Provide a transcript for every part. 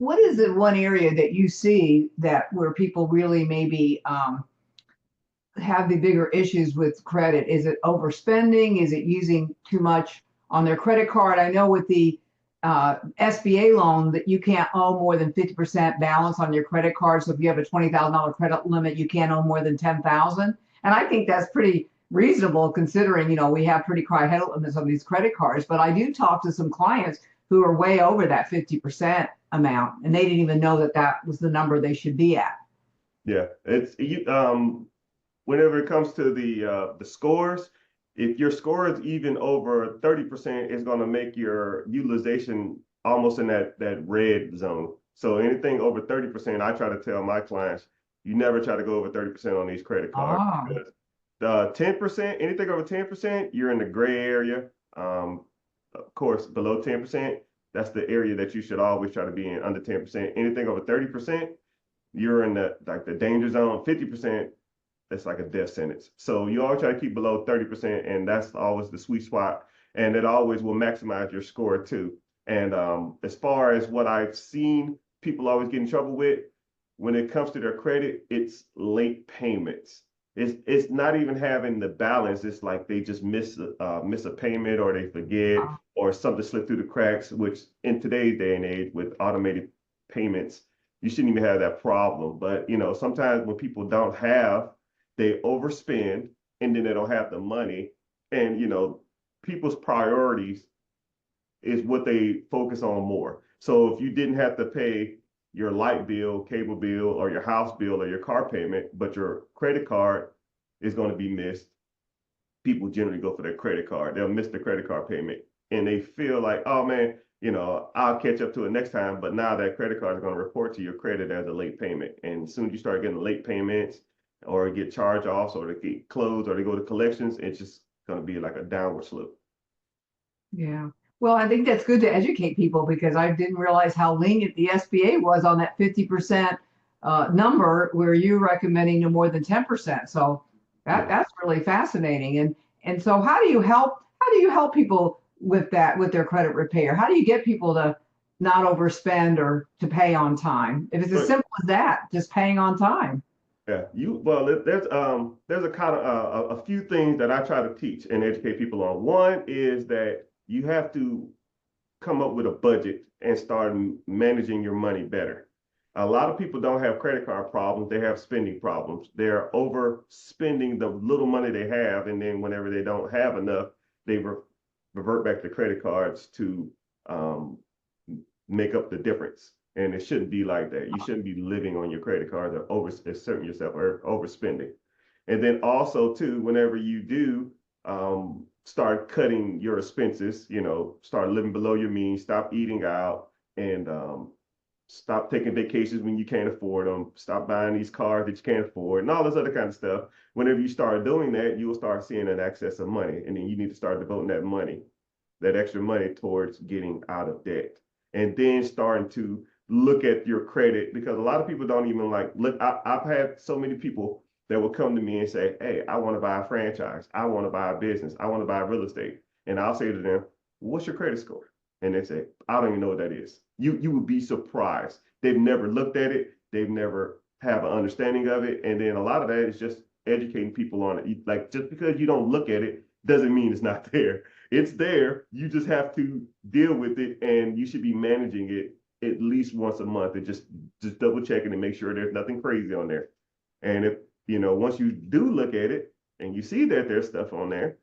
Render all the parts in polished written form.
what is the one area that you see that where people really maybe have the bigger issues with credit? Is it overspending? Is it using too much on their credit card? I know with the SBA loan that you can't owe more than 50% balance on your credit card. So if you have a $20,000 credit limit, you can't owe more than 10,000. And I think that's pretty reasonable considering, we have pretty high credit limits on these credit cards. But I do talk to some clients who are way over that 50% amount, and they didn't even know that that was the number they should be at. Yeah, it's you. Whenever it comes to the scores, if your score is even over 30%, it's going to make your utilization almost in that red zone. So anything over 30%, I try to tell my clients, you never try to go over 30% on these credit cards. Ah, Because the 10%, anything over 10%, you're in the gray area. Of course, below 10%, that's the area that you should always try to be in. Under 10%, anything over 30%, you're in the danger zone. 50%, that's like a death sentence. So you always try to keep below 30%, and that's always the sweet spot. And it always will maximize your score too. And as far as what I've seen people always get in trouble with when it comes to their credit, it's late payments. It's not even having the balance. It's like they just miss a payment, or they forget, ah, or something slipped through the cracks, which in today's day and age with automated payments, you shouldn't even have that problem. But sometimes when people don't have, they overspend, and then they don't have the money. And people's priorities is what they focus on more. So if you didn't have to pay your light bill, cable bill, or your house bill, or your car payment, but your credit card is going to be missed, people generally go for their credit card. They'll miss the credit card payment, and they feel like, oh man, I'll catch up to it next time. But now that credit card is going to report to your credit as a late payment. And as soon as you start getting late payments, or get charge offs, or they get closed, or they go to collections, it's just going to be like a downward slope. yeah. Well, I think that's good to educate people because I didn't realize how lenient the SBA was on that 50% number where you're recommending no more than 10%. So Yeah. that's really fascinating. And so how do you help people with that, with their credit repair? How do you get people to not overspend or to pay on time? If it's as But simple as that, just paying on time. yeah, there's a kind of a few things that I try to teach and educate people on. One is that you have to come up with a budget and start managing your money better. A lot of people don't have credit card problems, they have spending problems. They're overspending the little money they have, and then whenever they don't have enough, they revert back to credit cards to um, make up the difference. And it shouldn't be like that. You shouldn't be living on your credit card or exerting yourself or overspending. And then also too, whenever you do start cutting your expenses, start living below your means, stop eating out, and stop taking vacations when you can't afford them, stop buying these cars that you can't afford, and all this other kind of stuff. Whenever you start doing that, you will start seeing an excess of money, and then you need to start devoting that extra money towards getting out of debt, and then starting to look at your credit, because a lot of people don't even like look. I've had so many people that will come to me and say, hey, I want to buy a franchise, I want to buy a business, I want to buy real estate. And I'll say to them, what's your credit score? And they say, I don't even know what that is. You would be surprised. They've never looked at it, they've never have an understanding of it. And then a lot of that is just educating people on it. Like, just because you don't look at it doesn't mean it's not there. It's there. You just have to deal with it, and you should be managing it at least once a month, and just double checking and make sure there's nothing crazy on there. And if once you do look at it and you see that there's stuff on there,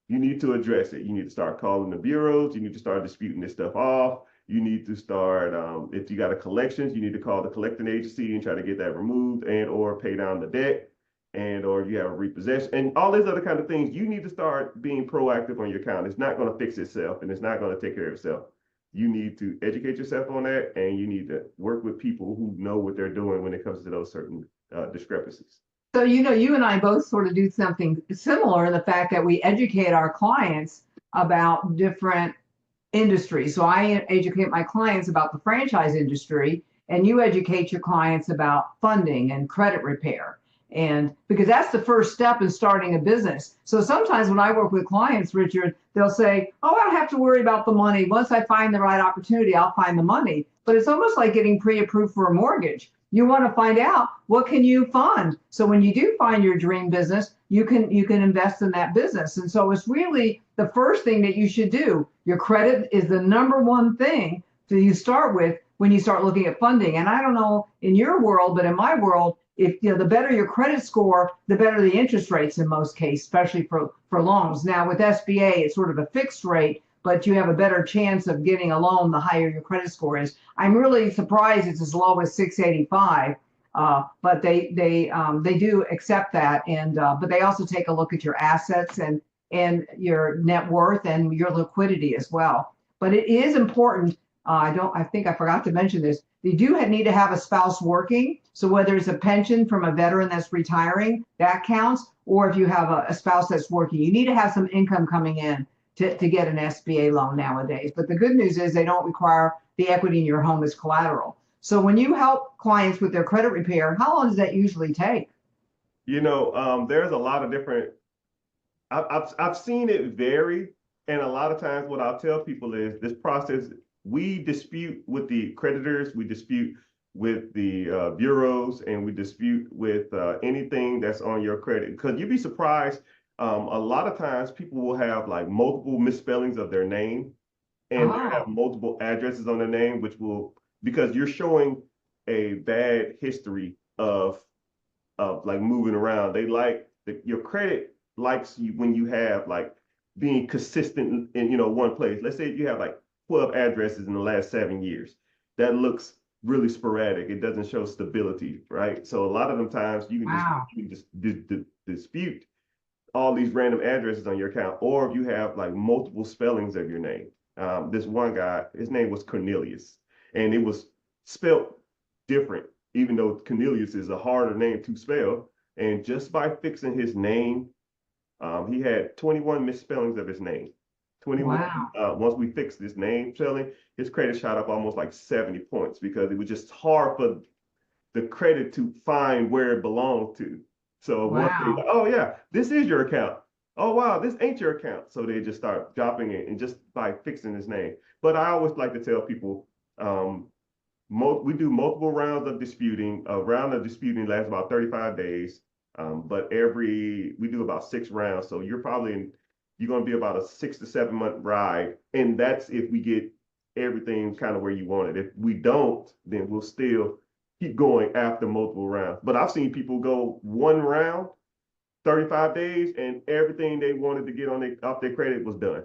you need to address it. You need to start calling the bureaus. You need to start disputing this stuff off. You need to start, if you got a collections, you need to call the collecting agency and try to get that removed, and or pay down the debt, and or if you have a repossession and all these other kind of things. You need to start being proactive on your account. It's not going to fix itself, and it's not going to take care of itself. You need to educate yourself on that, and you need to work with people who know what they're doing when it comes to those certain discrepancies. So, you and I both sort of do something similar in the fact that we educate our clients about different industries. So I educate my clients about the franchise industry, and you educate your clients about funding and credit repair. And because that's the first step in starting a business. So sometimes when I work with clients, Richard, they'll say, oh, I don't have to worry about the money. Once I find the right opportunity, I'll find the money. But it's almost like getting pre-approved for a mortgage. You want to find out what can you fund. So when you do find your dream business, you can invest in that business. And so it's really the first thing that you should do. Your credit is the number one thing that you start with when you start looking at funding. And I don't know in your world, but in my world, if the better your credit score, the better the interest rates in most cases, especially for loans. Now with SBA, it's sort of a fixed rate, but you have a better chance of getting a loan the higher your credit score is. I'm really surprised it's as low as 685, but they do accept that, and but they also take a look at your assets and your net worth and your liquidity as well. But it is important. I think I forgot to mention this. They do need to have a spouse working. So whether it's a pension from a veteran that's retiring, that counts, or if you have a spouse that's working, you need to have some income coming in to get an SBA loan nowadays. But the good news is they don't require the equity in your home as collateral. So when you help clients with their credit repair, how long does that usually take? There's a lot of different. I've seen it vary, and a lot of times what I'll tell people is this process. We dispute with the creditors, we dispute with the bureaus, and we dispute with anything that's on your credit. Because you'd be surprised, a lot of times people will have like multiple misspellings of their name, and they have multiple addresses on their name, which will, because you're showing a bad history of like moving around. They like your credit likes you when you have like being consistent in one place. Let's say you have like 12 addresses in the last 7 years. That looks really sporadic. It doesn't show stability, right? So a lot of them times you can just dispute all these random addresses on your account, or if you have like multiple spellings of your name. This one guy, his name was Cornelius, and it was spelled different, even though Cornelius is a harder name to spell. And just by fixing his name, he had 21 misspellings of his name. 21. Wow. Once we fixed this name spelling, his credit shot up almost like 70 points because it was just hard for the credit to find where it belonged to. So once they, Wow. oh yeah, this is your account. Oh wow, this ain't your account. So they just start dropping it, and just by fixing his name. But I always like to tell people, we do multiple rounds of disputing. A round of disputing lasts about 35 days. But we do about 6 rounds. So you're going to be about a 6 to 7 month ride. And that's if we get everything kind of where you want it. If we don't, then we'll still keep going after multiple rounds. But I've seen people go one round, 35 days, and everything they wanted to get off their credit was done.